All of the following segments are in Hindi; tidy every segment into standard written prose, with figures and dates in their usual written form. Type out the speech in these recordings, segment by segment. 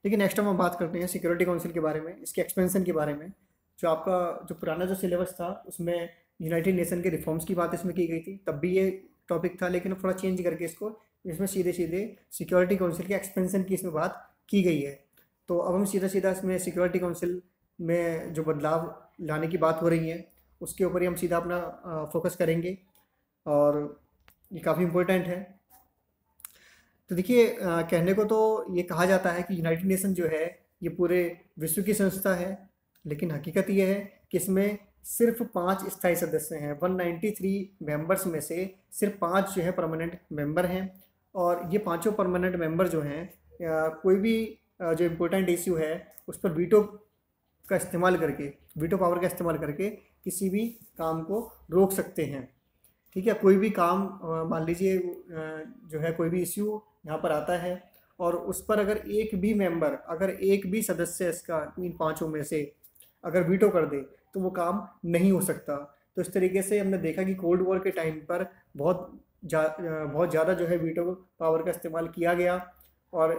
देखिए नेक्स्ट हम बात करते हैं सिक्योरिटी काउंसिल के बारे में, इसके एक्सपेंशन के बारे में। जो आपका जो पुराना जो सिलेबस था उसमें यूनाइटेड नेशन के रिफॉर्म्स की बात इसमें की गई थी, तब भी ये टॉपिक था, लेकिन थोड़ा चेंज करके इसको इसमें सीधे सीधे सिक्योरिटी काउंसिल के एक्सपेंशन की इसमें बात की गई है। तो अब हम सीधा सीधा इसमें सिक्योरिटी काउंसिल में जो बदलाव लाने की बात हो रही है उसके ऊपर ही हम सीधा अपना फोकस करेंगे, और ये काफ़ी इम्पोर्टेंट है। तो देखिए कहने को तो ये कहा जाता है कि यूनाइटेड नेशन जो है ये पूरे विश्व की संस्था है, लेकिन हकीकत ये है कि इसमें सिर्फ 5 स्थायी सदस्य हैं। 193 मेंबर्स में से सिर्फ 5 जो है परमानेंट मेंबर हैं, और ये पांचों परमानेंट मेंबर जो हैं कोई भी जो इम्पोर्टेंट इश्यू है उस पर वीटो का इस्तेमाल करके, वीटो पावर का इस्तेमाल करके किसी भी काम को रोक सकते हैं। ठीक है, कोई भी काम मान लीजिए जो है कोई भी इश्यू यहाँ पर आता है और उस पर अगर एक भी मेंबर, अगर एक भी सदस्य इसका इन पांचों में से अगर वीटो कर दे तो वो काम नहीं हो सकता। तो इस तरीके से हमने देखा कि कोल्ड वॉर के टाइम पर बहुत ज़्यादा जो है वीटो पावर का इस्तेमाल किया गया, और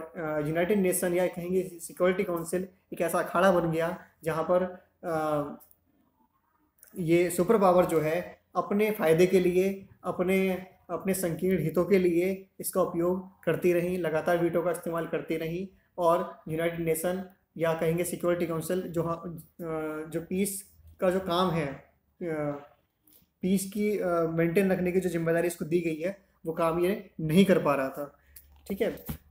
यूनाइटेड नेशन या कहेंगे सिक्योरिटी काउंसिल एक ऐसा अखाड़ा बन गया जहाँ पर ये सुपर पावर जो है अपने फ़ायदे के लिए, अपने अपने संकीर्ण हितों के लिए इसका उपयोग करती रही, लगातार वीटो का इस्तेमाल करती रही। और यूनाइटेड नेशन या कहेंगे सिक्योरिटी काउंसिल जो पीस का जो काम है, पीस की मेंटेन रखने की जो जिम्मेदारी इसको दी गई है, वो काम ये नहीं कर पा रहा था। ठीक है,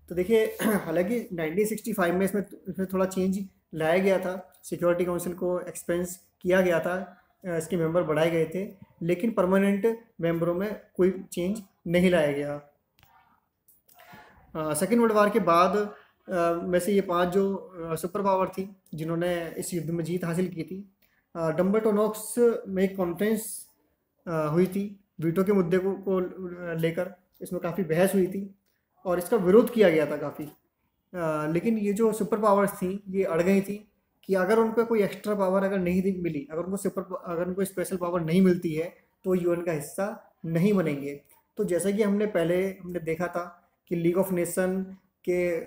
तो देखिए हालांकि 1965 में इसमें थोड़ा चेंज लाया गया था, सिक्योरिटी काउंसिल को एक्सपेंस किया गया था, इसके मेंबर बढ़ाए गए थे, लेकिन परमानेंट मेंबरों में कोई चेंज नहीं लाया गया। सेकेंड वर्ल्ड वार के बाद में से ये 5 जो सुपर पावर थी जिन्होंने इस युद्ध में जीत हासिल की थी, डम्बल्टन नोक्स में एक कॉन्फ्रेंस हुई थी वीटो के मुद्दे को लेकर। इसमें काफ़ी बहस हुई थी और इसका विरोध किया गया था काफ़ी, लेकिन ये जो सुपर पावर्स थी ये अड़ गई थी कि अगर उनको कोई एक्स्ट्रा पावर अगर नहीं मिली, अगर उनको स्पेशल पावर नहीं मिलती है तो यूएन का हिस्सा नहीं बनेंगे। तो जैसा कि हमने देखा था कि लीग ऑफ नेशन के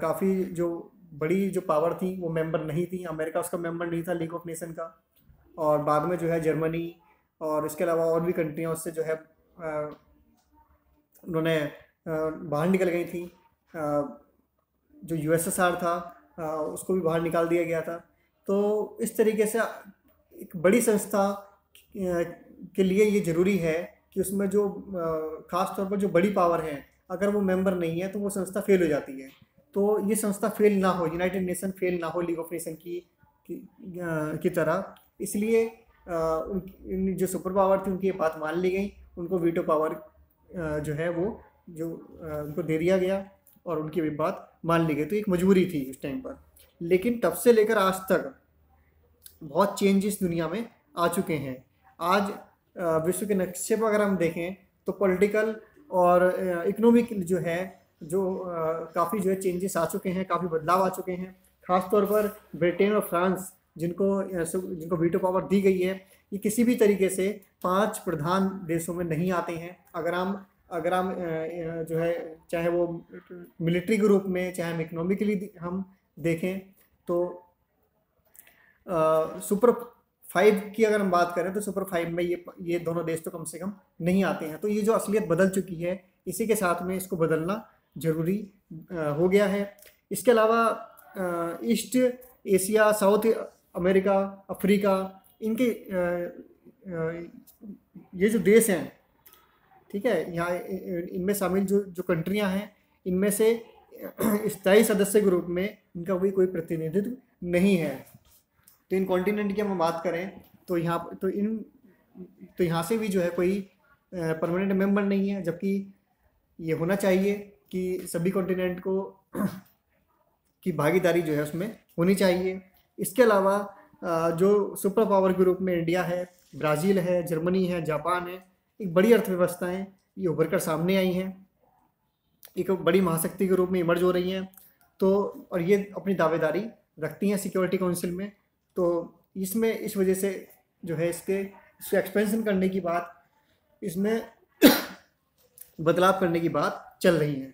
काफ़ी जो बड़ी जो पावर थी वो मेंबर नहीं थी, अमेरिका उसका मेंबर नहीं था लीग ऑफ नेशन का, और बाद में जो है जर्मनी और इसके अलावा और भी कंट्रियाँ उससे जो है उन्होंने बाहर निकल गई थी। जो यूएसएसआर था उसको भी बाहर निकाल दिया गया था। तो इस तरीके से एक बड़ी संस्था के लिए ये ज़रूरी है कि उसमें जो ख़ास तौर पर जो बड़ी पावर है अगर वो मेंबर नहीं है तो वो संस्था फेल हो जाती है। तो ये संस्था फेल ना हो, यूनाइटेड नेशन फेल ना हो लीग ऑफ नेशन की तरह, इसलिए जो सुपर पावर थी उनकी ये बात मान ली गई, उनको वीटो पावर जो है वो जो उनको दे दिया गया और उनकी भी बात मान ली गई। तो एक मजबूरी थी उस टाइम पर, लेकिन तब से लेकर आज तक बहुत चेंजेस दुनिया में आ चुके हैं। आज विश्व के नक्शे पर अगर हम देखें तो पॉलिटिकल और इकोनॉमिक जो है काफ़ी जो है चेंजेस आ चुके हैं, काफ़ी बदलाव आ चुके हैं। ख़ास तौर पर ब्रिटेन और फ्रांस जिनको वीटो पावर दी गई है, ये किसी भी तरीके से 5 प्रधान देशों में नहीं आते हैं। अगर हम जो है चाहे वो मिलिट्री के रूप में चाहे हम इकोनॉमिकली हम देखें तो सुपर 5 की अगर हम बात करें तो सुपर 5 में ये दोनों देश तो कम से कम नहीं आते हैं। तो ये जो असलियत बदल चुकी है, इसी के साथ में इसको बदलना ज़रूरी हो गया है। इसके अलावा east Asia, south America, Africa, इनके ये जो देश हैं, ठीक है, यहाँ इनमें शामिल जो कंट्रियाँ हैं, इनमें से स्थायी सदस्य के रूप में इनका भी कोई प्रतिनिधित्व नहीं है। तो इन कॉन्टिनेंट की हम बात करें तो यहाँ से भी जो है कोई परमानेंट मेंबर नहीं है, जबकि ये होना चाहिए कि सभी कॉन्टिनेंट को की भागीदारी जो है उसमें होनी चाहिए। इसके अलावा जो सुपर पावर के रूप में इंडिया है, ब्राज़ील है, जर्मनी है, जापान है, एक बड़ी अर्थव्यवस्थाएं ये उभर कर सामने आई हैं, एक बड़ी महाशक्ति के रूप में इमर्ज हो रही हैं। तो और ये अपनी दावेदारी रखती हैं सिक्योरिटी काउंसिल में। तो इसमें इस वजह से जो है इसके एक्सपेंशन करने की बात, इसमें बदलाव करने की बात चल रही है।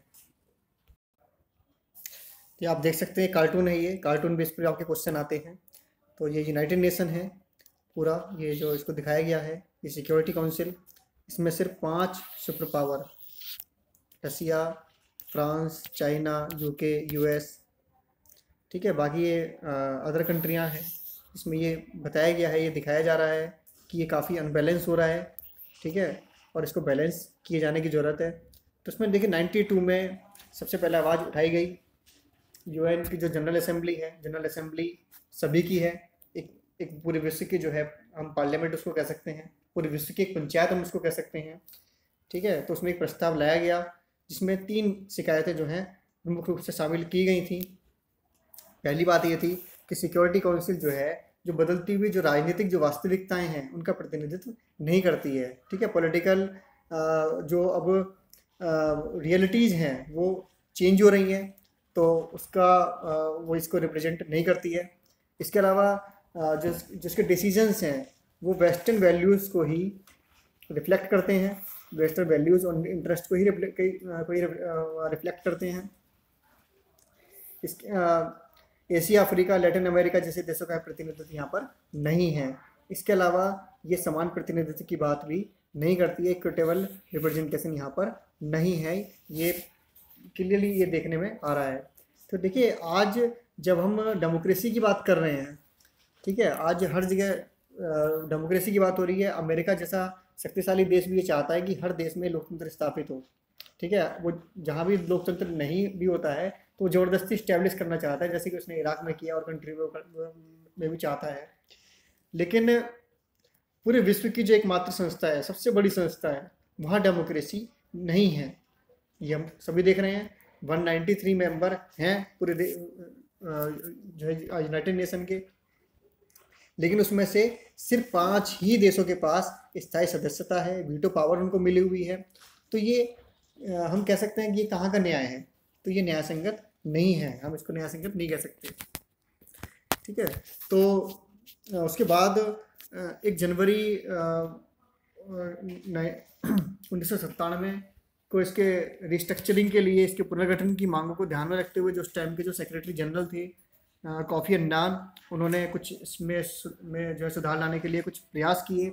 तो ये आप देख सकते हैं कार्टून है, ये कार्टून बेस पर आपके क्वेश्चन आते हैं। तो ये यूनाइटेड नेशन है पूरा, ये जो इसको दिखाया गया है ये सिक्योरिटी काउंसिल। इसमें सिर्फ 5 सुपर पावर, रसिया, फ्रांस, चाइना, यूके, यूएस, ठीक है, बाकी ये अदर कंट्रियां हैं। इसमें ये बताया गया है, ये दिखाया जा रहा है कि ये काफ़ी अनबैलेंस हो रहा है, ठीक है, और इसको बैलेंस किए जाने की ज़रूरत है। तो इसमें देखिए 92 में सबसे पहले आवाज़ उठाई गई। यूएन की जो जनरल असेंबली है, जनरल असेंबली सभी की है, एक एक पूरे विश्व की जो है, हम पार्लियामेंट उसको कह सकते हैं, पूरे विश्व की एक पंचायत हम उसको कह सकते हैं, ठीक है। तो उसमें एक प्रस्ताव लाया गया जिसमें 3 शिकायतें जो हैं प्रमुख रूप से शामिल की गई थी। पहली बात ये थी कि सिक्योरिटी काउंसिल जो है, जो बदलती हुई जो राजनीतिक जो वास्तविकताएं हैं उनका प्रतिनिधित्व नहीं करती है, ठीक है। पॉलिटिकल जो अब रियलिटीज़ हैं वो चेंज हो रही हैं, तो उसका वो इसको रिप्रेजेंट नहीं करती है। इसके अलावा जिसके डिसीजंस हैं वो वेस्टर्न वैल्यूज़ को ही रिफ्लेक्ट करते हैं, वेस्टर्न वैल्यूज़ और इंटरेस्ट को ही रिफ्लेक्ट करते हैं। एशिया, अफ्रीका, लैटिन अमेरिका जैसे देशों का प्रतिनिधित्व यहाँ पर नहीं है। इसके अलावा ये समान प्रतिनिधित्व की बात भी नहीं करती है, इक्विटेबल रिप्रेजेंटेशन यहाँ पर नहीं है, ये क्लियरली ये देखने में आ रहा है। तो देखिए आज जब हम डेमोक्रेसी की बात कर रहे हैं, ठीक है, आज हर जगह डेमोक्रेसी की बात हो रही है। अमेरिका जैसा शक्तिशाली देश भी ये चाहता है कि हर देश में लोकतंत्र स्थापित हो, ठीक है। वो जहाँ भी लोकतंत्र नहीं भी होता है तो वो ज़बरदस्ती इस्टेब्लिश करना चाहता है, जैसे कि उसने इराक में किया और कंट्री में भी चाहता है। लेकिन पूरे विश्व की जो एकमात्र संस्था है, सबसे बड़ी संस्था है, वहाँ डेमोक्रेसी नहीं है, ये हम सभी देख रहे हैं। 193 मेंबर हैं पूरे जो है यूनाइटेड नेशन के, लेकिन उसमें से सिर्फ 5 ही देशों के पास स्थायी सदस्यता है, वीटो पावर उनको मिली हुई है। तो ये हम कह सकते हैं कि ये कहाँ का न्याय है, तो ये न्याय संगत नहीं है, हम इसको न्याय संगत नहीं कह सकते, ठीक है। तो उसके बाद 1 जनवरी 1997 को इसके रिस्ट्रक्चरिंग के लिए, इसके पुनर्गठन की मांगों को ध्यान में रखते हुए जो उस टाइम के जो सेक्रेटरी जनरल थे कोफी अन्नान, उन्होंने कुछ इसमें जो है सुधार लाने के लिए कुछ प्रयास किए,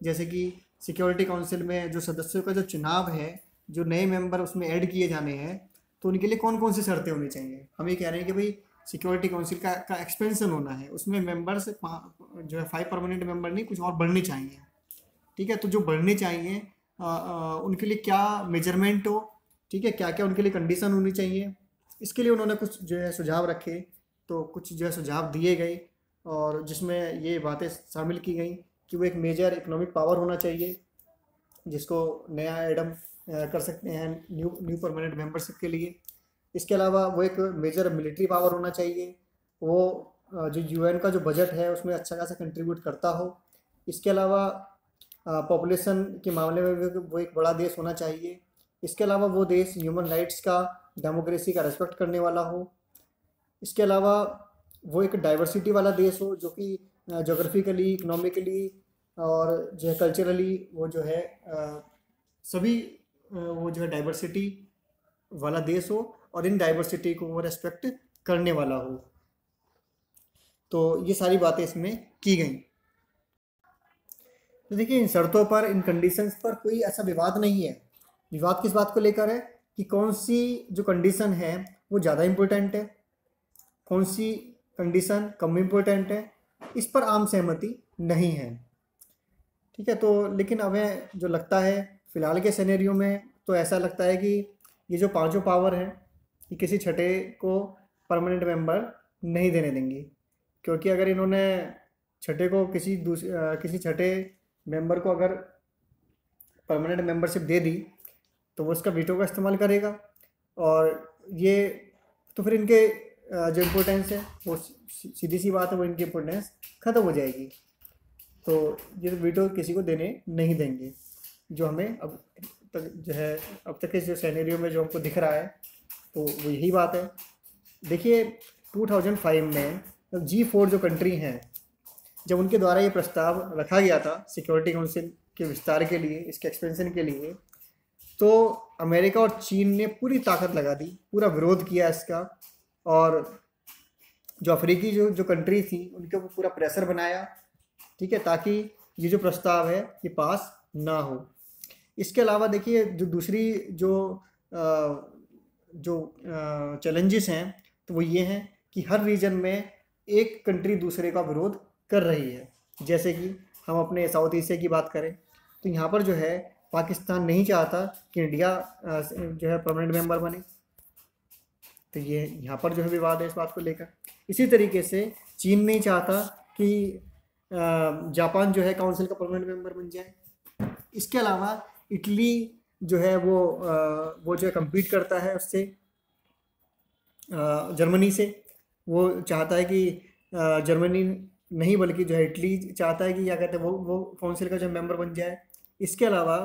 जैसे कि सिक्योरिटी काउंसिल में जो सदस्यों का जो चुनाव है, जो नए मेंबर उसमें ऐड किए जाने हैं, तो उनके लिए कौन कौन सी शर्तें होनी चाहिए। हम ये कह रहे हैं कि भाई सिक्योरिटी काउंसिल का एक्सपेंशन होना है, उसमें मेंबर्स जो है 5 परमानेंट मेंबर नहीं, कुछ और बढ़ने चाहिए, ठीक है। तो जो बढ़ने चाहिए उनके लिए क्या मेजरमेंट हो, ठीक है, क्या क्या उनके लिए कंडीशन होनी चाहिए, इसके लिए उन्होंने कुछ जो है सुझाव रखे। तो कुछ जो है सुझाव दिए गए और जिसमें ये बातें शामिल की गई कि वो एक मेजर इकोनॉमिक पावर होना चाहिए, जिसको नया एडम कर सकते हैं न्यू परमानेंट मेंबरशिप के लिए। इसके अलावा वो एक मेजर मिलिट्री पावर होना चाहिए, वो जो यूएन का जो बजट है उसमें अच्छा खासा कंट्रीब्यूट करता हो। इसके अलावा पॉपुलेशन के मामले में वो एक बड़ा देश होना चाहिए। इसके अलावा वो देश ह्यूमन राइट्स का, डेमोक्रेसी का रेस्पेक्ट करने वाला हो। इसके अलावा वो एक डाइवर्सिटी वाला देश हो, जो कि जोग्राफिकली, इकोनॉमिकली और जो है कल्चरली वो जो है सभी वो जो है डाइवर्सिटी वाला देश हो और इन डाइवर्सिटी को वो रेस्पेक्ट करने वाला हो। तो ये सारी बातें इसमें की गई। तो देखिए इन शर्तों पर, इन कंडीशंस पर कोई ऐसा विवाद नहीं है। विवाद किस बात को लेकर है कि कौन सी जो कंडीशन है वो ज़्यादा इम्पोर्टेंट है, कौन सी कंडीशन कम इम्पोर्टेंट है, इस पर आम सहमति नहीं है, ठीक है। तो लेकिन हमें जो लगता है फ़िलहाल के सिनेरियो में, तो ऐसा लगता है कि ये जो 5 पावर हैं ये किसी छठे को परमानेंट मेंबर नहीं देने देंगी, क्योंकि अगर इन्होंने छठे को किसी छठे मेंबर को अगर परमानेंट मेंबरशिप दे दी तो वो उसका वीटो का इस्तेमाल करेगा, और ये तो फिर इनके जो इम्पोर्टेंस है वो सीधी सी बात है, वो इनकी इम्पोर्टेंस ख़त्म हो जाएगी। तो ये वीटो किसी को देने नहीं देंगे, जो हमें अब तक जो है अब तक के जो सिनेरियो में जो हमको दिख रहा है, तो वो यही बात है। देखिए 2005 में G4 जो कंट्री हैं, जब उनके द्वारा ये प्रस्ताव रखा गया था सिक्योरिटी काउंसिल के विस्तार के लिए, इसके एक्सपेंशन के लिए, तो अमेरिका और चीन ने पूरी ताकत लगा दी, पूरा विरोध किया इसका, और जो अफ्रीकी जो कंट्री थी उनके ऊपर पूरा प्रेशर बनाया, ठीक है, ताकि ये जो प्रस्ताव है ये पास ना हो। इसके अलावा देखिए जो दूसरी जो चैलेंजेस हैं तो वो ये हैं कि हर रीजन में एक कंट्री दूसरे का विरोध कर रही है। जैसे कि हम अपने साउथ एशिया की बात करें तो यहाँ पर जो है पाकिस्तान नहीं चाहता कि इंडिया जो है परमानेंट मेंबर बने, तो ये यहाँ पर जो है विवाद है इस बात को लेकर। इसी तरीके से चीन नहीं चाहता कि जापान जो है काउंसिल का परमानेंट मेंबर बन जाए। इसके अलावा इटली जो है वो जो है कम्पीट करता है उससे, जर्मनी से। वो चाहता है कि जर्मनी नहीं बल्कि जो है इटली चाहता है कि क्या कहते हैं वो काउंसिल का जो मेंबर बन जाए। इसके अलावा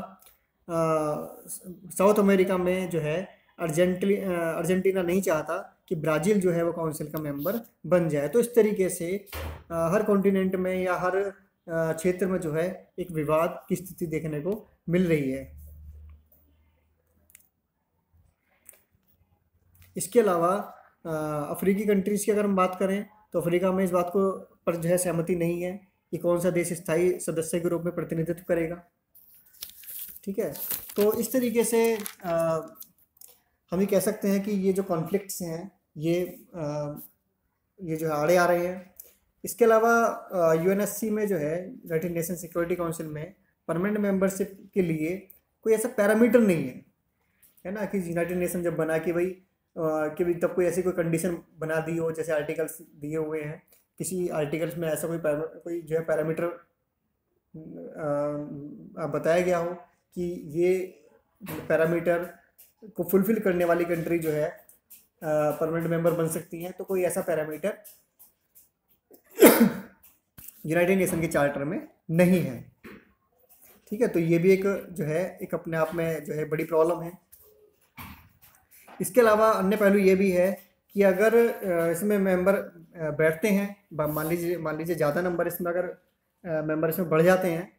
साउथ अमेरिका में जो है अर्जेंटीना नहीं चाहता कि ब्राज़ील जो है वो काउंसिल का मेंबर बन जाए। तो इस तरीके से हर कॉन्टिनेंट में या हर क्षेत्र में जो है एक विवाद की स्थिति देखने को मिल रही है। इसके अलावा अफ्रीकी कंट्रीज़ की अगर हम बात करें तो अफ्रीका में इस बात को पर जो है सहमति नहीं है कि कौन सा देश स्थायी सदस्य के रूप में प्रतिनिधित्व करेगा, ठीक है। तो इस तरीके से हम ये कह सकते हैं कि ये जो कॉन्फ्लिक्ट्स हैं ये जो है आड़े आ रहे हैं। इसके अलावा यूएनएससी में जो है यूनाइटेड नेशन सिक्योरिटी काउंसिल में परमानेंट मेंबरशिप के लिए कोई ऐसा पैरामीटर नहीं है ना, कि यूनाइटेड नेशन जब बना कि भाई तब कोई ऐसी कोई कंडीशन बना दी हो, जैसे आर्टिकल्स दिए हुए हैं किसी आर्टिकल्स में ऐसा कोई जो है पैरामीटर बताया गया हो कि ये पैरामीटर को फुलफिल करने वाली कंट्री जो है परमानेंट मेंबर बन सकती हैं, तो कोई ऐसा पैरामीटर यूनाइटेड नेशन के चार्टर में नहीं है, ठीक है। तो ये भी एक जो है एक अपने आप में जो है बड़ी प्रॉब्लम है। इसके अलावा अन्य पहलू ये भी है कि अगर इसमें मेंबर बैठते हैं, मान लीजिए ज़्यादा नंबर इसमें अगर मेंबर इसमें बढ़ जाते हैं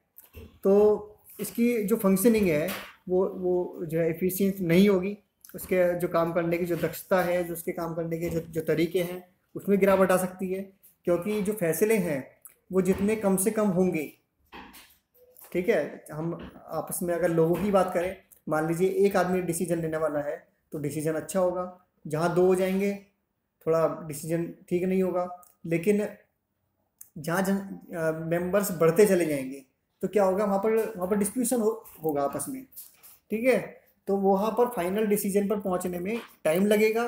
तो इसकी जो फंक्शनिंग है वो जो है एफिशिएंट नहीं होगी। उसके जो काम करने की जो दक्षता है, जो उसके काम करने के जो तरीके हैं उसमें गिरावट आ सकती है, क्योंकि जो फैसले हैं वो जितने कम से कम होंगे, ठीक है। हम आपस में अगर लोगों की बात करें, मान लीजिए एक आदमी डिसीजन लेने वाला है तो डिसीजन अच्छा होगा, जहाँ दो हो जाएंगे थोड़ा डिसीजन ठीक नहीं होगा। लेकिन जहाँ मेंबर्स बढ़ते चले जाएंगे तो क्या होगा, वहाँ पर डिस्प्यूशन होगा आपस में, ठीक है। तो वहाँ पर फाइनल डिसीजन पर पहुँचने में टाइम लगेगा,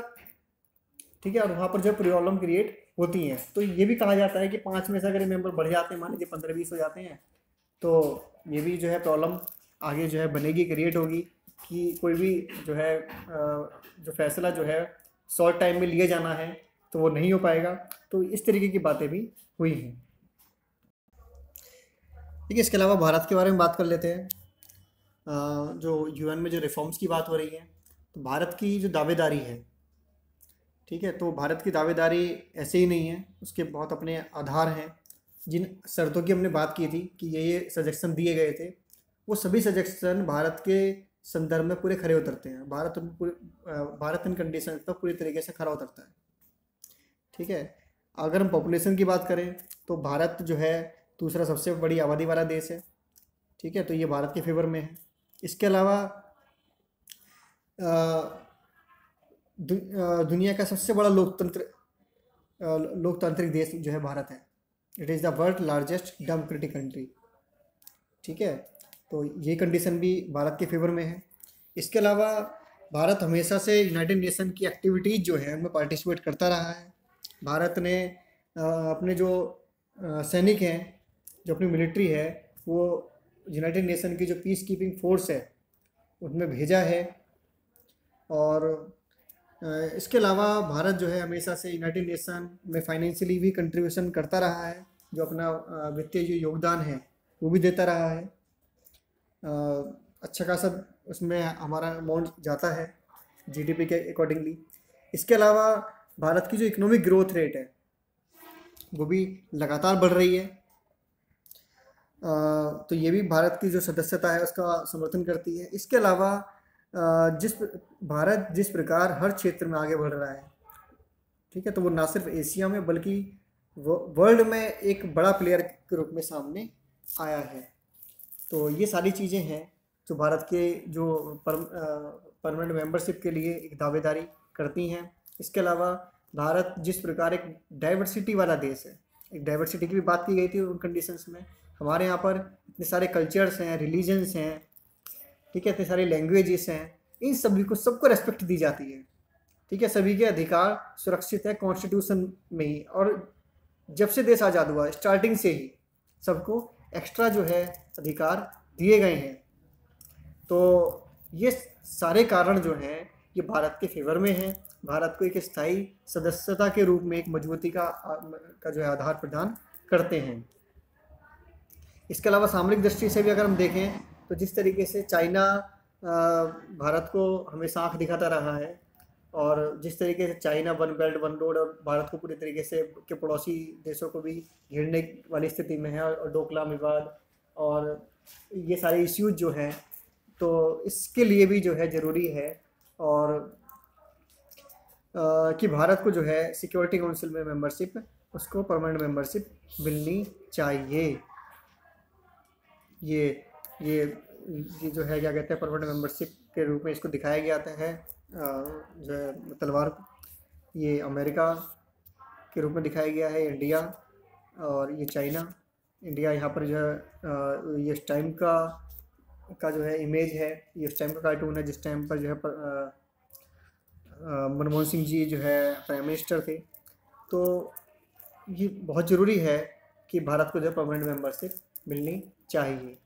ठीक है, और वहाँ पर जो प्रॉब्लम क्रिएट होती हैं। तो ये भी कहा जाता है कि 5 में से अगर मेंबर बढ़ जाते हैं, मान लीजिए 15-20 हो जाते हैं, तो ये भी जो है प्रॉब्लम आगे जो है बनेगी, क्रिएट होगी कि कोई भी जो है जो फैसला जो है शॉर्ट टाइम में लिए जाना है तो वो नहीं हो पाएगा। तो इस तरीके की बातें भी हुई हैं, ठीक है। इसके अलावा भारत के बारे में बात कर लेते हैं। जो यूएन में जो रिफॉर्म्स की बात हो रही है, तो भारत की जो दावेदारी है, ठीक है, तो भारत की दावेदारी ऐसे ही नहीं है, उसके बहुत अपने आधार हैं। जिन शर्तों की हमने बात की थी कि ये सजेशन दिए गए थे, वो सभी सजेशन भारत के संदर्भ में पूरे खरे उतरते हैं। भारत इन कंडीशन पर पूरी तरीके से खरा उतरता है, ठीक है। अगर हम पॉपुलेशन की बात करें तो भारत जो है दूसरा सबसे बड़ी आबादी वाला देश है, ठीक है, तो ये भारत के फेवर में है। इसके अलावा दुनिया का सबसे बड़ा लोकतांत्रिक देश जो है भारत है। It is the world largest democratic country, ठीक है। तो ये कंडीशन भी भारत के फेवर में है। इसके अलावा भारत हमेशा से यूनाइटेड नेशन की एक्टिविटीज़ जो है उनमें पार्टिसिपेट करता रहा है। भारत ने अपने जो सैनिक हैं, जो अपनी मिलिट्री है, वो यूनाइटेड नेशन की जो पीस कीपिंग फोर्स है उनमें भेजा है। और इसके अलावा भारत जो है हमेशा से यूनाइटेड नेशन में फाइनेंशियली भी कंट्रीब्यूशन करता रहा है, जो अपना वित्तीय जो योगदान है वो भी देता रहा है। अच्छा खासा उसमें हमारा अमाउंट जाता है जीडीपी के अकॉर्डिंगली। इसके अलावा भारत की जो इकोनॉमिक ग्रोथ रेट है वो भी लगातार बढ़ रही है, तो ये भी भारत की जो सदस्यता है उसका समर्थन करती है। इसके अलावा भारत जिस प्रकार हर क्षेत्र में आगे बढ़ रहा है, ठीक है, तो वो ना सिर्फ एशिया में बल्कि वर्ल्ड में एक बड़ा प्लेयर के रूप में सामने आया है। तो ये सारी चीज़ें हैं जो भारत के जो परमानेंट मेंबरशिप के लिए एक दावेदारी करती हैं। इसके अलावा भारत जिस प्रकार एक डाइवर्सिटी वाला देश है, एक डाइवर्सिटी की भी बात की गई थी उन कंडीशंस में। हमारे यहाँ पर इतने सारे कल्चर्स हैं, रिलीजन्स हैं, ठीक है, इतने सारे लैंग्वेजेस हैं, इन सभी को सबको रेस्पेक्ट दी जाती है। ठीक है, सभी के अधिकार सुरक्षित है कॉन्स्टिट्यूशन में ही। और जब से देश आज़ाद हुआ स्टार्टिंग से ही सबको एक्स्ट्रा जो है अधिकार दिए गए हैं। तो ये सारे कारण जो हैं ये भारत के फेवर में हैं, भारत को एक स्थायी सदस्यता के रूप में एक मजबूती का जो है आधार प्रदान करते हैं। इसके अलावा सामरिक दृष्टि से भी अगर हम देखें तो जिस तरीके से चाइना भारत को हमेशा आँख दिखाता रहा है, और जिस तरीके से China one belt one road और भारत को पूरी तरीके से के पड़ोसी देशों को भी घेरने वाली स्थिति में है, और डोकलाम विवाद और ये सारे इश्यूज जो हैं, तो इसके लिए भी जो है ज़रूरी है और कि भारत को जो है सिक्योरिटी काउंसिल में मेंबरशिप, उसको परमानेंट मेंबरशिप मिलनी चाहिए। ये जो है क्या कहते हैं, परमानेंट मेंबरशिप के रूप में इसको दिखाया गया है जो है तलवार को। ये अमेरिका के रूप में दिखाया गया है, इंडिया और ये चाइना। इंडिया यहाँ पर जो है ये इस टाइम का जो है इमेज है, ये इस टाइम का कार्टून है जिस टाइम पर जो है मनमोहन सिंह जी जो है प्राइम मिनिस्टर थे। तो ये बहुत ज़रूरी है कि भारत को जो है परमानेंट मेंबरशिप मिलनी चाहिए।